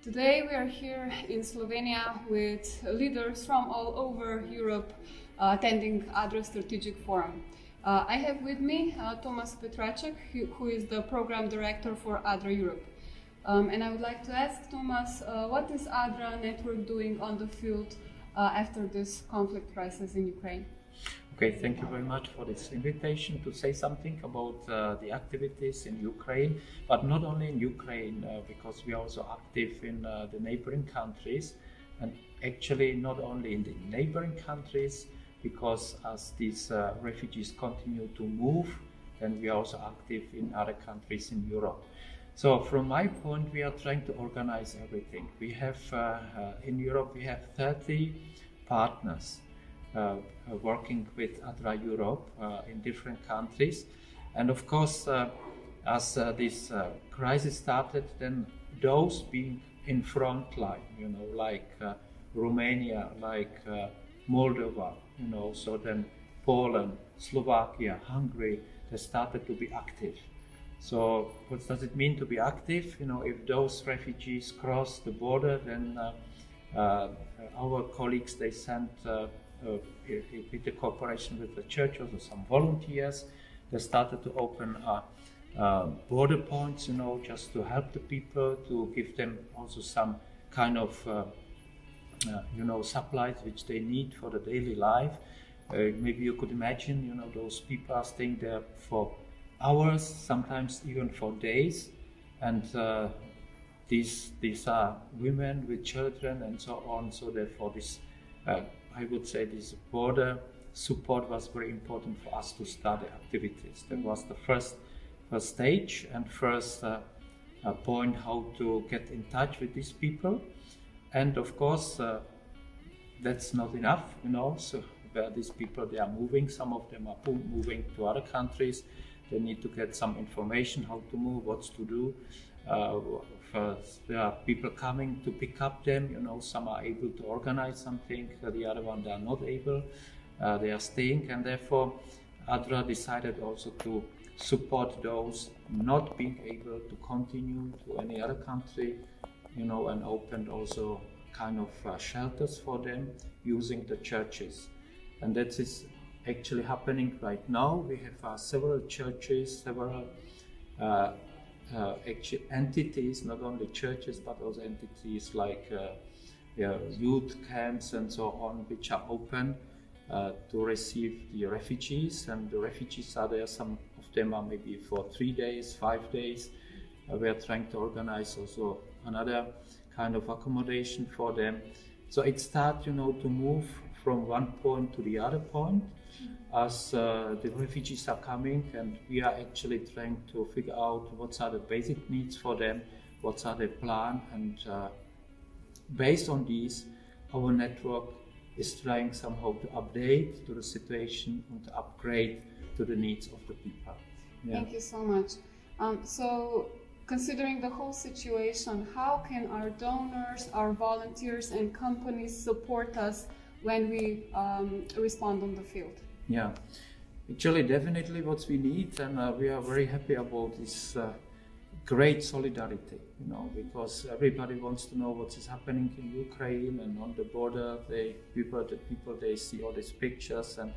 Today we are here in Slovenia with leaders from all over Europe attending ADRA Strategic Forum. I have with me Thomas Petracek, who is the program director for ADRA Europe. And I would like to ask Thomas, what is ADRA network doing on the field after this conflict crisis in Ukraine? Okay, thank you very much for this invitation to say something about the activities in Ukraine, but not only in Ukraine, because we are also active in the neighboring countries, and actually not only in the neighboring countries, because as these refugees continue to move, then we are also active in other countries in Europe. So from my point, we are trying to organize everything. We have, in Europe, we have 30 partners working with ADRA Europe in different countries. And of course, as this crisis started, then those being in front line, like Romania, like Moldova, so then Poland, Slovakia, Hungary, they started to be active. So what does it mean to be active? If those refugees cross the border, then our colleagues, they sent with the cooperation with the church, also some volunteers, they started to open border points, just to help the people, to give them also some kind of, supplies which they need for the daily life. Maybe you could imagine, those people are staying there for hours, sometimes even for days, and these are women with children and so on. So therefore, this I would say this border support was very important for us to start the activities. That was the first stage and first point how to get in touch with these people. And of course, that's not enough, So these people, they are moving. Some of them are moving to other countries. They need to get some information how to move, what to do. There are people coming to pick up them, some are able to organize something, the other one they are not able, they are staying, and therefore ADRA decided also to support those not being able to continue to any other country, and opened also kind of shelters for them using the churches. And that is actually happening right now. We have several churches, several actually entities, not only churches, but also entities like youth camps and so on, which are open to receive the refugees. And the refugees are there, some of them are maybe for 3 days, 5 days. We are trying to organize also another kind of accommodation for them. So it starts, to move from one point to the other point as the refugees are coming, and we are actually trying to figure out what are the basic needs for them, what are their plan, and based on these, our network is trying somehow to update to the situation and to upgrade to the needs of the people. Yeah. Thank you so much. So considering the whole situation, how can our donors, our volunteers and companies support us when we respond on the field? Yeah, actually definitely what we need, and we are very happy about this great solidarity, because everybody wants to know what is happening in Ukraine, and on the border the people they see all these pictures, and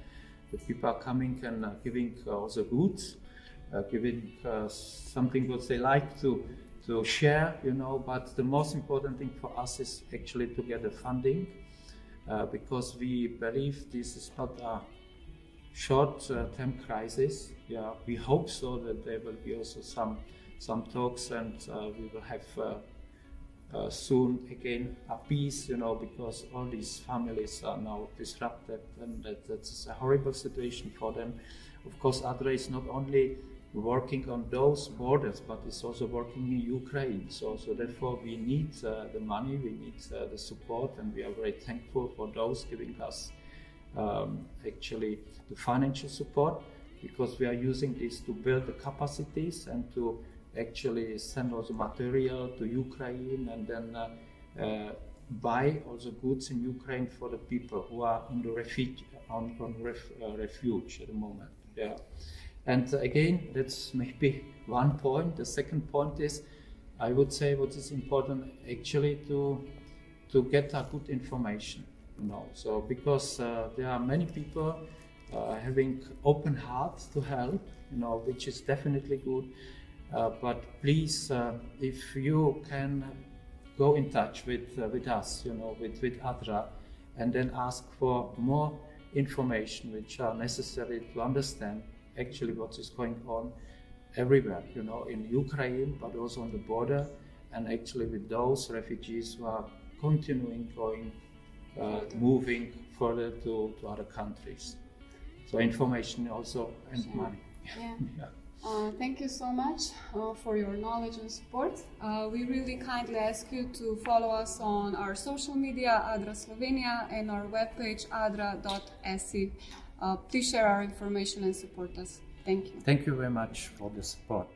the people are coming and giving also goods, giving something what they like to share, but the most important thing for us is actually to get the funding, because we believe this is not a short-term crisis. Yeah, we hope so that there will be also some talks, and we will have soon again a peace, because all these families are now disrupted, and that's a horrible situation for them. Of course, ADRA is not only working on those borders, but it's also working in Ukraine. So therefore we need the money, we need the support, and we are very thankful for those giving us actually the financial support, because we are using this to build the capacities and to actually send also material to Ukraine, and then buy also goods in Ukraine for the people who are on the refuge at the moment. Yeah. And again, that's maybe one point. The second point is I would say what is important actually to get a good information, you know. So because there are many people having open hearts to help, you know, which is definitely good. But please, if you can go in touch with us, you know, with ADRA, and then ask for more information which are necessary to understand actually what is going on everywhere, you know, in Ukraine, but also on the border, and actually with those refugees who are moving further to other countries. So information also and money. Yeah. Thank you so much for your knowledge and support. We really kindly ask you to follow us on our social media, ADRA Slovenia, and our webpage, adra.se. Please share our information and support us. Thank you. Thank you very much for the support.